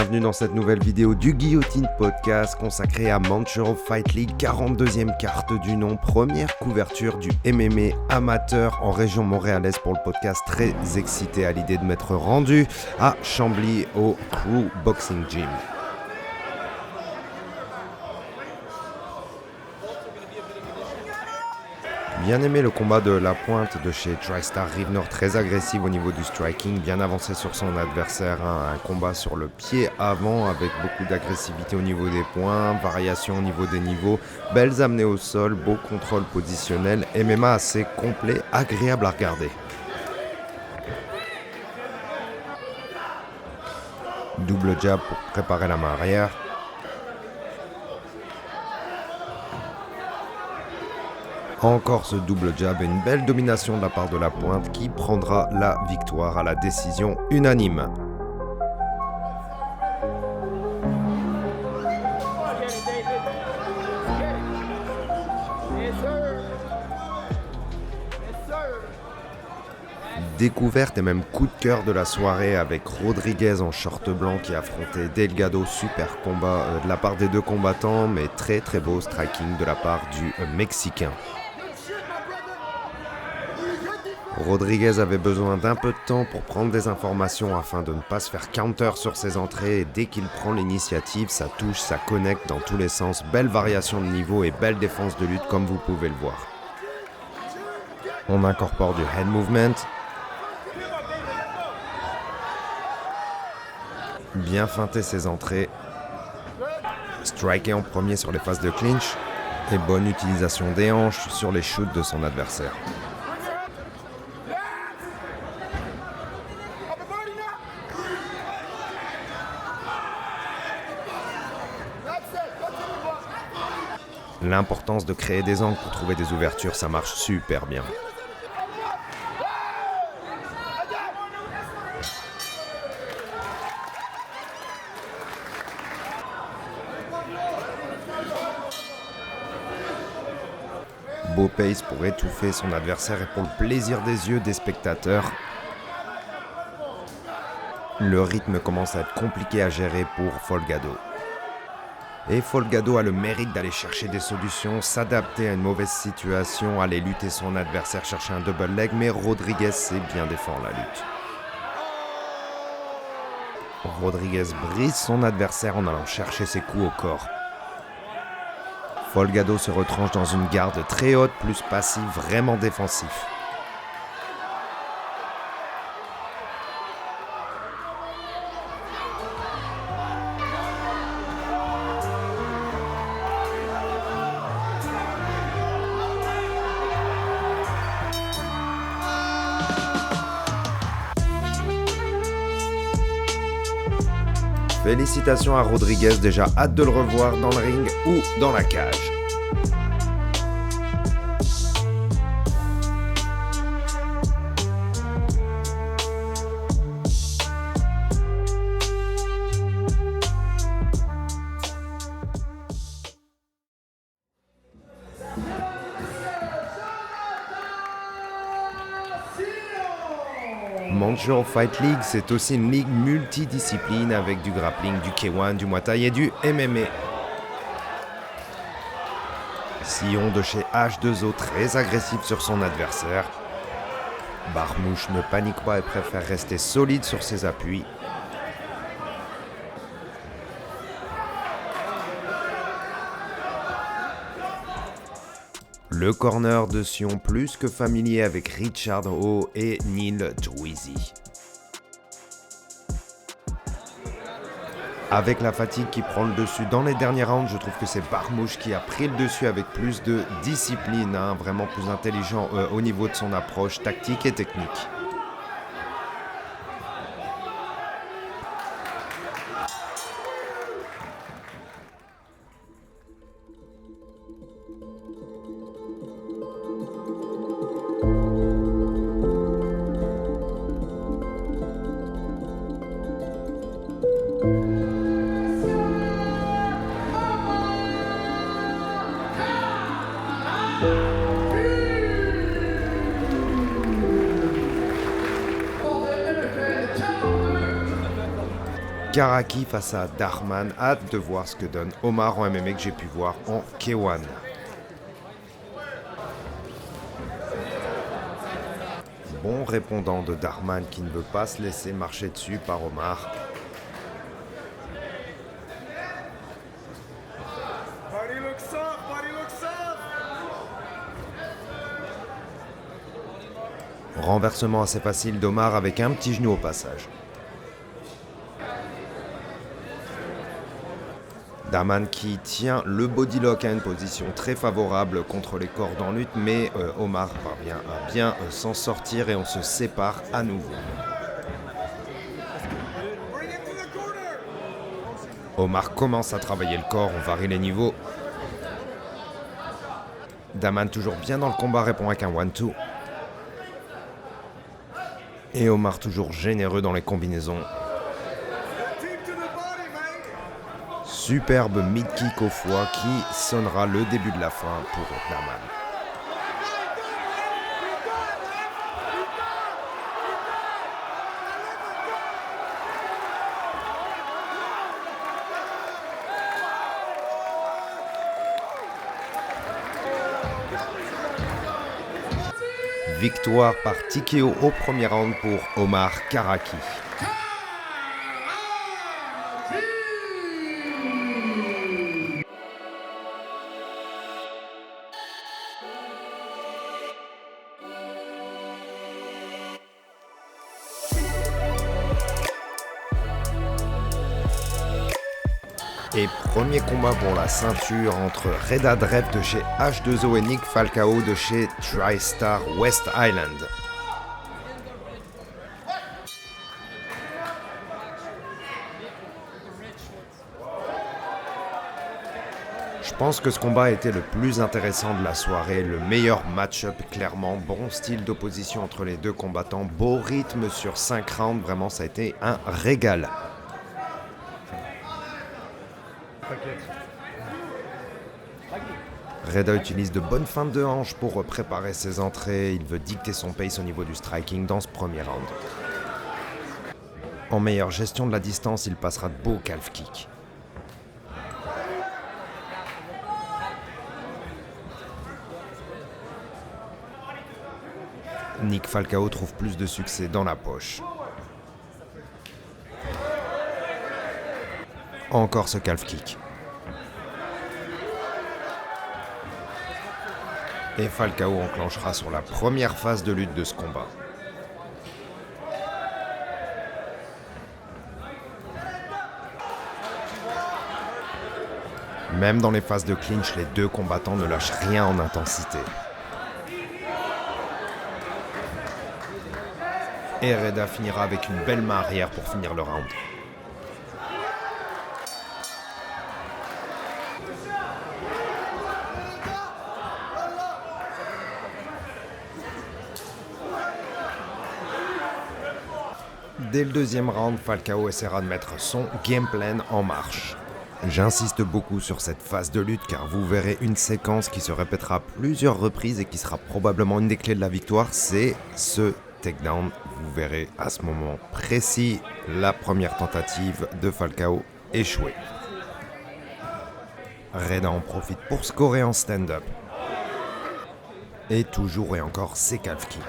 bienvenue dans cette nouvelle vidéo du Guillotine Podcast consacrée à Montreal Fight League, 42e carte du nom, première couverture du MMA amateur en région montréalaise pour le podcast, très excité à l'idée de m'être rendu à Chambly au Crew Boxing Gym. Bien aimé le combat de la pointe de chez TriStar Rivnor, très agressif au niveau du striking, bien avancé sur son adversaire, un combat sur le pied avant avec beaucoup d'agressivité au niveau des points, variation au niveau des niveaux, belles amenées au sol, beau contrôle positionnel, MMA assez complet, agréable à regarder. Double jab pour préparer la main arrière. Encore ce double jab et une belle domination de la part de la pointe qui prendra la victoire à la décision unanime. Découverte et même coup de cœur de la soirée avec Rodriguez en short blanc qui affrontait Delgado, super combat de la part des deux combattants, mais très très beau striking de la part du Mexicain. Rodriguez avait besoin d'un peu de temps pour prendre des informations afin de ne pas se faire counter sur ses entrées, et dès qu'il prend l'initiative, ça touche, ça connecte dans tous les sens, belle variation de niveau et belle défense de lutte comme vous pouvez le voir. On incorpore du head movement, bien feinter ses entrées, striker en premier sur les phases de clinch et bonne utilisation des hanches sur les shoots de son adversaire. L'importance de créer des angles pour trouver des ouvertures, ça marche super bien. Beau pace pour étouffer son adversaire et pour le plaisir des yeux des spectateurs. Le rythme commence à être compliqué à gérer pour Folgado. Et Folgado a le mérite d'aller chercher des solutions, s'adapter à une mauvaise situation, aller lutter son adversaire, chercher un double leg, mais Rodriguez sait bien défendre la lutte. Rodriguez brise son adversaire en allant chercher ses coups au corps. Folgado se retranche dans une garde très haute, plus passive, vraiment défensif. Félicitations à Rodriguez, déjà hâte de le revoir dans le ring ou dans la cage. Montreal Fight League, c'est aussi une ligue multidiscipline avec du grappling, du K1, du Muay Thai et du MMA. Sillon de chez H2O, très agressif sur son adversaire. Barmouche ne panique pas et préfère rester solide sur ses appuis. Le corner de Sion plus que familier avec Richard Ho et Neil Dweezy. Avec la fatigue qui prend le dessus dans les derniers rounds, je trouve que c'est Barmouche qui a pris le dessus avec plus de discipline, vraiment plus intelligent au niveau de son approche tactique et technique. Karaki face à Darman. Hâte de voir ce que donne Omar en MMA que j'ai pu voir en K1. Bon répondant de Darman qui ne veut pas se laisser marcher dessus par Omar. Renversement assez facile d'Omar avec un petit genou au passage. Darman qui tient le bodylock à une position très favorable contre les cordes en lutte, mais Omar parvient à bien s'en sortir et on se sépare à nouveau. Omar commence à travailler le corps, on varie les niveaux. Darman toujours bien dans le combat répond avec un 1-2. Et Omar toujours généreux dans les combinaisons. Superbe mid-kick au foie qui sonnera le début de la fin pour Darman. Victoire par TKO au premier round pour Omar Karaki. Et premier combat pour la ceinture entre Reda Drev de chez H2O et Nick Falcao de chez TriStar West Island. Je pense que ce combat a été le plus intéressant de la soirée, le meilleur match-up clairement, bon style d'opposition entre les deux combattants, beau rythme sur 5 rounds, vraiment ça a été un régal. Reda utilise de bonnes feintes de hanches pour préparer ses entrées. Il veut dicter son pace au niveau du striking dans ce premier round. En meilleure gestion de la distance, il passera de beaux calf kicks. Nick Falcao trouve plus de succès dans la poche. Encore ce calf kick. Et Falcao enclenchera sur la première phase de lutte de ce combat. Même dans les phases de clinch, les deux combattants ne lâchent rien en intensité. Et Reda finira avec une belle main arrière pour finir le round. Dès le deuxième round, Falcao essaiera de mettre son game plan en marche. J'insiste beaucoup sur cette phase de lutte car vous verrez une séquence qui se répétera plusieurs reprises et qui sera probablement une des clés de la victoire, c'est ce takedown. Vous verrez à ce moment précis la première tentative de Falcao échouée. Reda en profite pour scorer en stand-up. Et toujours et encore ses calf kicks.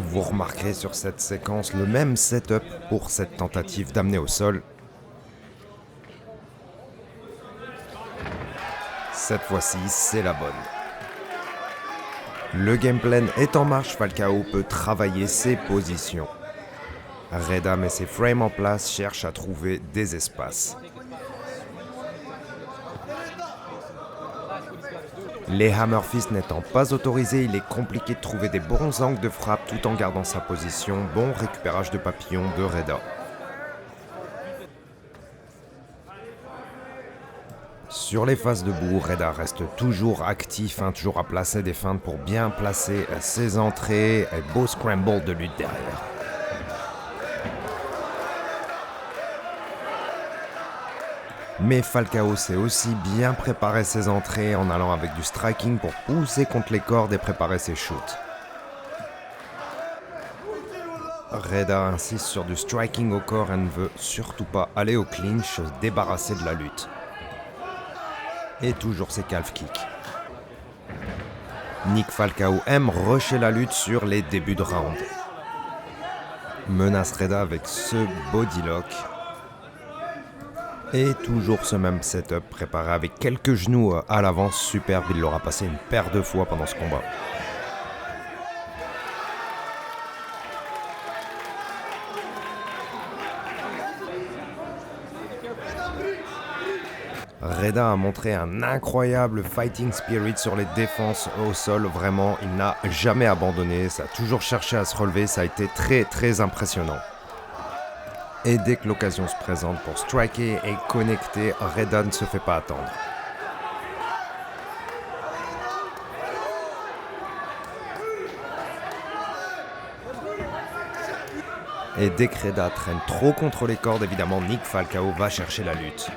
Vous remarquerez sur cette séquence le même setup pour cette tentative d'amener au sol. Cette fois-ci, c'est la bonne. Le game plan est en marche, Falcao peut travailler ses positions. Reda met ses frames en place, cherche à trouver des espaces. Les hammer fists n'étant pas autorisés, il est compliqué de trouver des bons angles de frappe tout en gardant sa position. Bon récupérage de papillon de Reda. Sur les phases debout, Reda reste toujours actif, toujours à placer des feintes pour bien placer ses entrées. Et beau scramble de lutte derrière. Mais Falcao sait aussi bien préparer ses entrées en allant avec du striking pour pousser contre les cordes et préparer ses shoots. Reda insiste sur du striking au corps et ne veut surtout pas aller au clinch, se débarrasser de la lutte. Et toujours ses calf kicks. Nick Falcao aime rusher la lutte sur les débuts de round. Menace Reda avec ce body lock. Et toujours ce même setup préparé avec quelques genoux à l'avance, superbe, il l'aura passé une paire de fois pendant ce combat. Reda a montré un incroyable fighting spirit sur les défenses au sol, vraiment, il n'a jamais abandonné, ça a toujours cherché à se relever, ça a été très impressionnant. Et dès que l'occasion se présente pour striker et connecter, Reda ne se fait pas attendre. Et dès que Reda traîne trop contre les cordes, évidemment, Nick Falcao va chercher la lutte.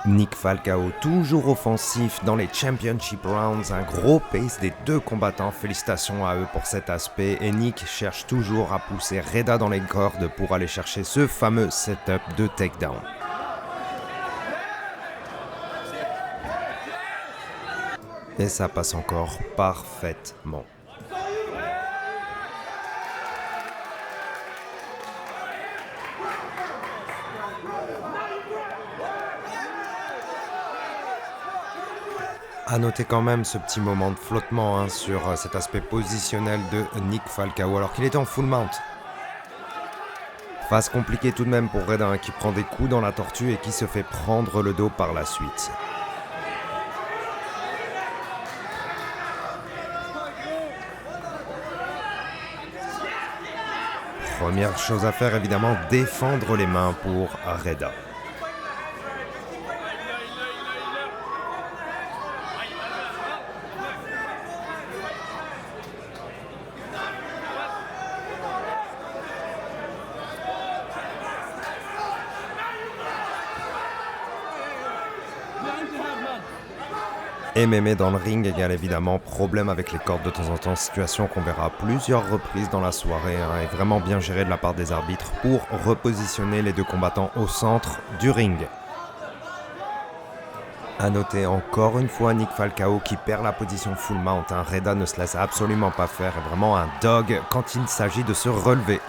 Nick Falcao, toujours offensif dans les Championship Rounds, un gros pace des deux combattants, félicitations à eux pour cet aspect, et Nick cherche toujours à pousser Reda dans les cordes pour aller chercher ce fameux setup de takedown. Et ça passe encore parfaitement. A noter quand même ce petit moment de flottement sur cet aspect positionnel de Nick Falcao alors qu'il était en full mount. Phase compliquée tout de même pour Reda qui prend des coups dans la tortue et qui se fait prendre le dos par la suite. Première chose à faire évidemment, défendre les mains pour Reda. MMA dans le ring égale évidemment problème avec les cordes de temps en temps, situation qu'on verra à plusieurs reprises dans la soirée et vraiment bien gérée de la part des arbitres pour repositionner les deux combattants au centre du ring. A noter encore une fois Nick Falcao qui perd la position full mount, Reda ne se laisse absolument pas faire, est vraiment un dog quand il s'agit de se relever.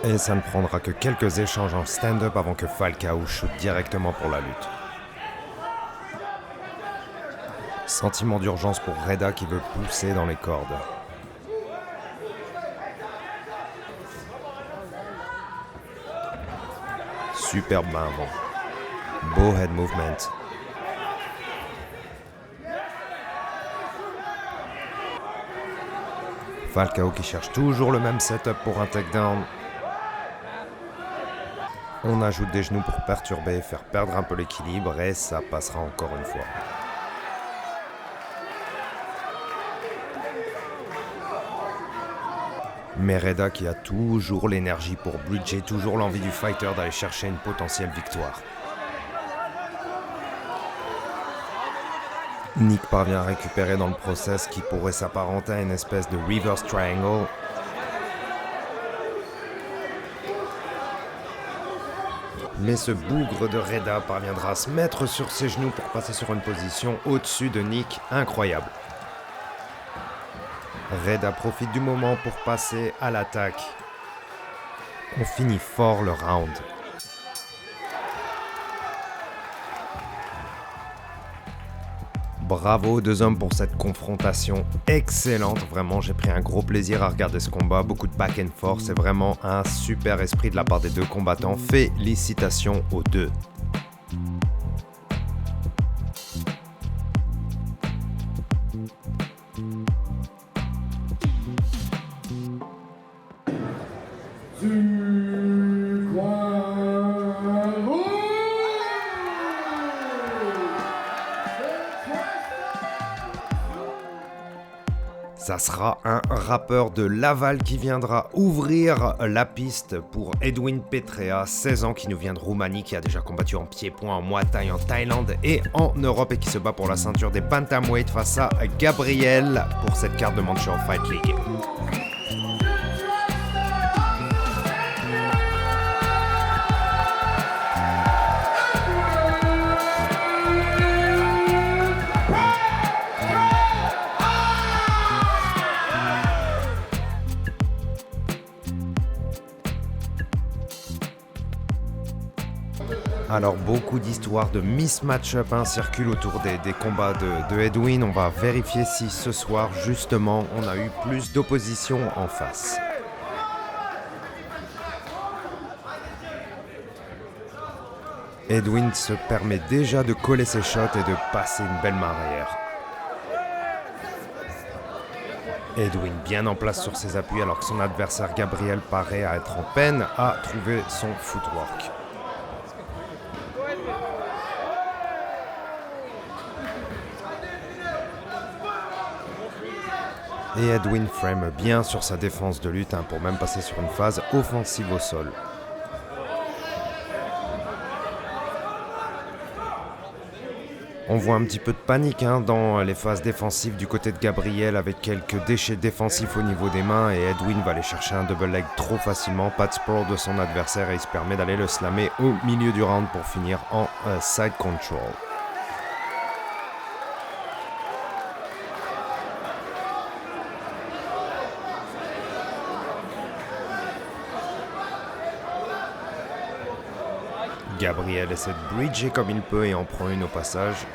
Et ça ne prendra que quelques échanges en stand-up avant que Falcao shoot directement pour la lutte. Sentiment d'urgence pour Reda qui veut pousser dans les cordes. Superbe main avant. Beau head movement. Falcao qui cherche toujours le même setup pour un takedown. On ajoute des genoux pour perturber, faire perdre un peu l'équilibre et ça passera encore une fois. Mais Reda qui a toujours l'énergie pour bridger, toujours l'envie du fighter d'aller chercher une potentielle victoire. Nick parvient à récupérer dans le process qui pourrait s'apparenter à une espèce de reverse triangle. Mais ce bougre de Reda parviendra à se mettre sur ses genoux pour passer sur une position au-dessus de Nick, incroyable. Reda profite du moment pour passer à l'attaque. On finit fort le round. Bravo aux deux hommes pour cette confrontation excellente. Vraiment, j'ai pris un gros plaisir à regarder ce combat. Beaucoup de back and forth. C'est vraiment un super esprit de la part des deux combattants. Félicitations aux deux. Ça sera un rappeur de Laval qui viendra ouvrir la piste pour Edwin Petrea, 16 ans, qui nous vient de Roumanie, qui a déjà combattu en pied-point, en Muay Thai, en Thaïlande et en Europe et qui se bat pour la ceinture des Bantamweight face à Gabriel pour cette carte de Montreal Fight League. Alors beaucoup d'histoires de mismatch-up circulent autour des combats de Edwin. On va vérifier si ce soir justement on a eu plus d'opposition en face. Edwin se permet déjà de coller ses shots et de passer une belle main arrière. Edwin bien en place sur ses appuis alors que son adversaire Gabriel paraît à être en peine à trouver son footwork. Et Edwin frame bien sur sa défense de lutte pour même passer sur une phase offensive au sol. On voit un petit peu de panique dans les phases défensives du côté de Gabriel avec quelques déchets défensifs au niveau des mains et Edwin va aller chercher un double leg trop facilement, pas de sprawl de son adversaire et il se permet d'aller le slammer au milieu du round pour finir en side control. Gabriel essaie de bridger comme il peut et en prend une au passage.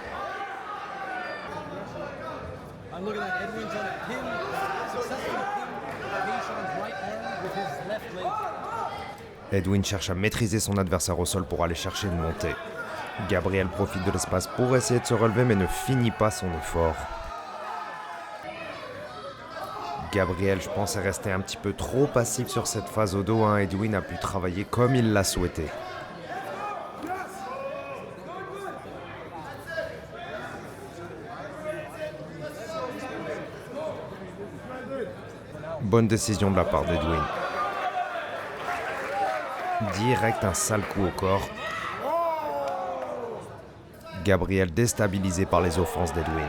Edwin cherche à maîtriser son adversaire au sol pour aller chercher une montée. Gabriel profite de l'espace pour essayer de se relever mais ne finit pas son effort. Gabriel, je pense, est resté un petit peu trop passif sur cette phase au dos. Edwin a pu travailler comme il l'a souhaité. Bonne décision de la part d'Edwin. Direct un sale coup au corps. Gabriel déstabilisé par les offenses d'Edwin.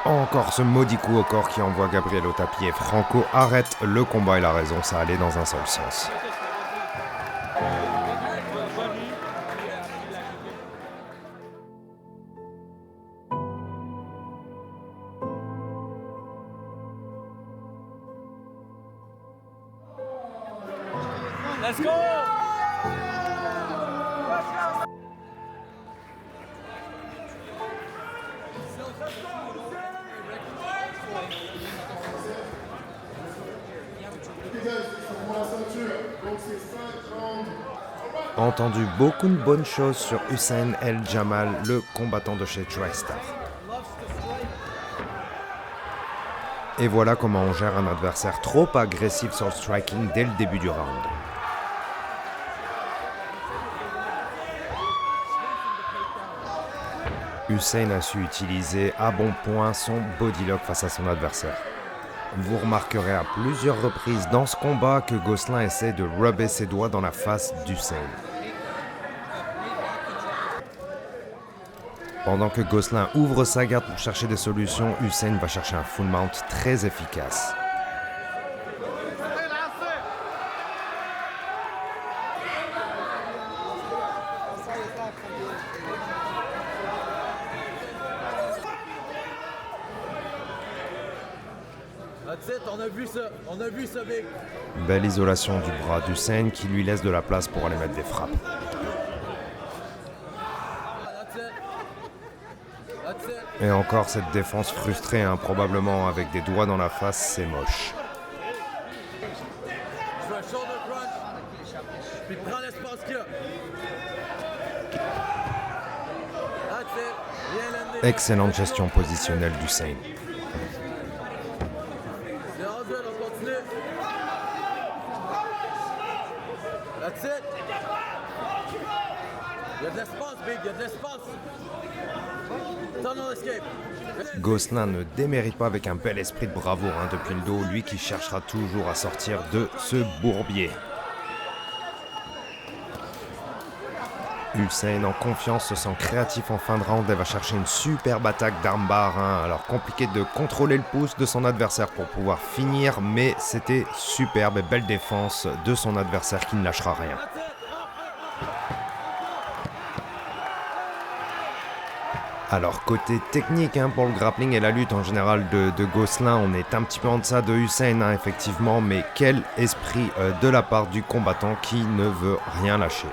Encore ce maudit coup au corps qui envoie Gabriel au tapis et Franco arrête le combat et la raison, ça allait dans un seul sens. Let's go! Entendu beaucoup de bonnes choses sur Hussein El Jamal, le combattant de chez TriStar. Et voilà comment on gère un adversaire trop agressif sur le striking dès le début du round. Hussein a su utiliser à bon point son body lock face à son adversaire. Vous remarquerez à plusieurs reprises dans ce combat que Gosselin essaie de rubber ses doigts dans la face d'Hussein. Pendant que Gosselin ouvre sa garde pour chercher des solutions, Hussein va chercher un full mount très efficace. That's it, on a vu ça, Big. Belle isolation du bras d'Hussein qui lui laisse de la place pour aller mettre des frappes. That's it. Et encore cette défense frustrée, hein, probablement avec des doigts dans la face, c'est moche. Je fais un shoulder crunch. Puis prends l'espace qu'il y a. That's it. Bien landé. Excellente gestion positionnelle d'Hussein. C'est rendu, on continue. That's it. Il y a de l'espace, Big, il y a de l'espace. Tunnel escape. Gosselin ne démérite pas avec un bel esprit de bravoure hein, depuis le dos, lui qui cherchera toujours à sortir de ce bourbier. Hussein en confiance se sent créatif en fin de round et va chercher une superbe attaque d'armbar. Hein. Alors compliqué de contrôler le pouce de son adversaire pour pouvoir finir, mais c'était superbe et belle défense de son adversaire qui ne lâchera rien. Alors côté technique hein, pour le grappling et la lutte en général de Gosselin, on est un petit peu en deçà de Hussein hein, effectivement, mais quel esprit de la part du combattant qui ne veut rien lâcher.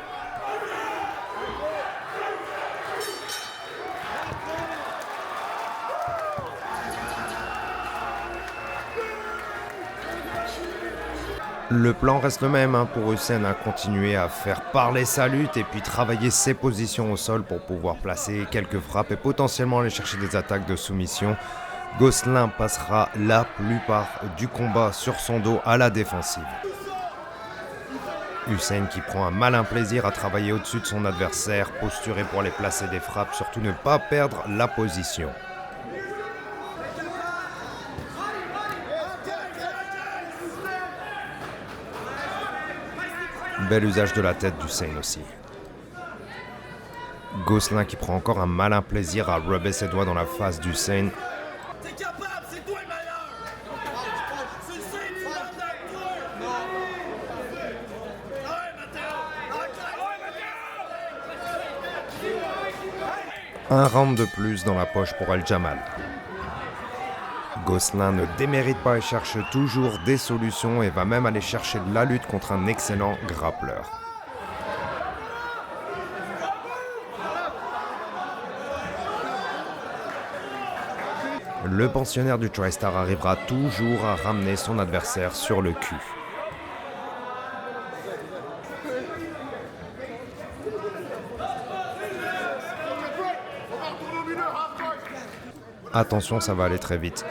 Le plan reste le même hein, pour Hussein à continuer à faire parler sa lutte et puis travailler ses positions au sol pour pouvoir placer quelques frappes et potentiellement aller chercher des attaques de soumission. Gosselin passera la plupart du combat sur son dos à la défensive. Hussein qui prend un malin plaisir à travailler au-dessus de son adversaire, posturé pour aller placer des frappes, surtout ne pas perdre la position. Bel usage de la tête d'Hussein aussi. Gosselin qui prend encore un malin plaisir à rubber ses doigts dans la face d'Hussein. T'es capable, c'est toi le meilleur! C'est le seul qui parle avec toi! Ouais, Mathéo! Un round de plus dans la poche pour El Jamal. Gosselin ne démérite pas et cherche toujours des solutions et va même aller chercher de la lutte contre un excellent grappleur. Le pensionnaire du TriStar arrivera toujours à ramener son adversaire sur le cul. Attention, ça va aller très vite.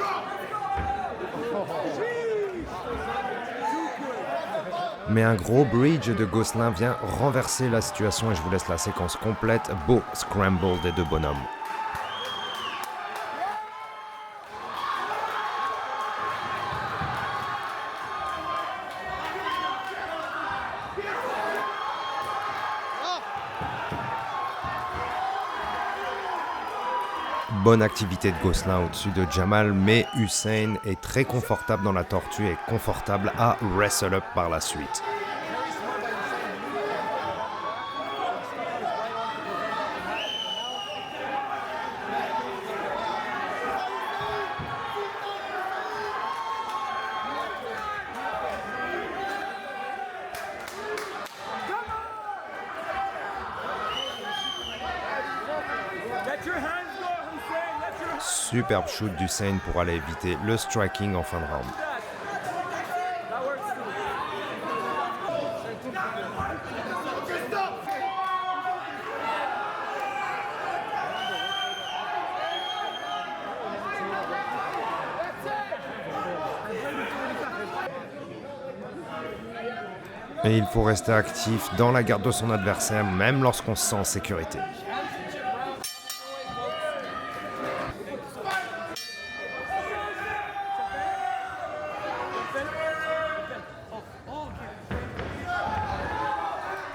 Mais un gros bridge de Gosselin vient renverser la situation et je vous laisse la séquence complète. Beau scramble des deux bonhommes. Bonne activité de Gosselin au-dessus de Jamal, mais Hussein est très confortable dans la tortue et confortable à wrestle up par la suite. Let your hands go, Hussein. Let your Superbe shoot d'Hussein pour aller éviter le striking en fin de round. That works too. Et il faut rester actif dans la garde de son adversaire, même lorsqu'on se sent en sécurité.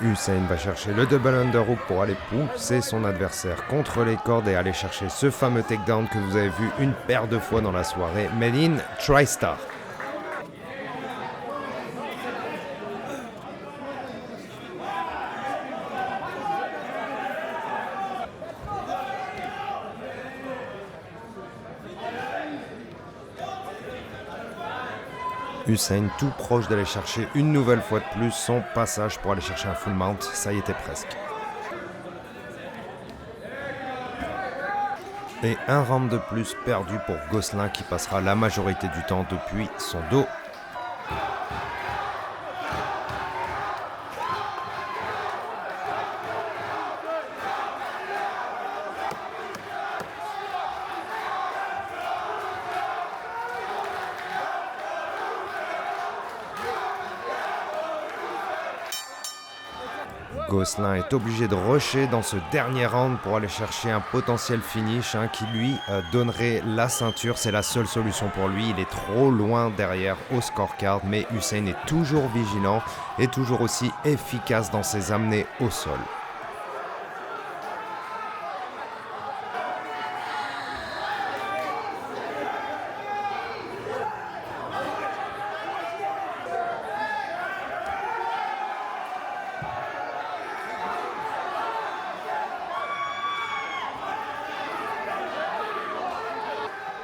Hussein va chercher le double underhook pour aller pousser son adversaire contre les cordes et aller chercher ce fameux takedown que vous avez vu une paire de fois dans la soirée. Made in TriStar. Hussein tout proche d'aller chercher une nouvelle fois de plus son passage pour aller chercher un full mount, ça y était presque. Et un round de plus perdu pour Gosselin qui passera la majorité du temps depuis son dos. Gosselin est obligé de rusher dans ce dernier round pour aller chercher un potentiel finish qui lui donnerait la ceinture. C'est la seule solution pour lui. Il est trop loin derrière au scorecard, mais Hussein est toujours vigilant et toujours aussi efficace dans ses amenées au sol.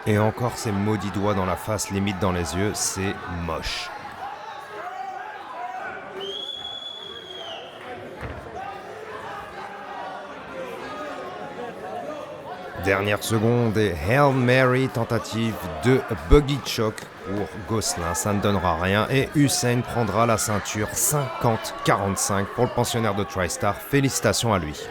Et encore ces maudits doigts dans la face, limite dans les yeux, c'est moche. Dernière seconde et Hail Mary, tentative de buggy choke pour Gosselin, ça ne donnera rien et Hussein prendra la ceinture 50-45 pour le pensionnaire de TriStar, félicitations à lui.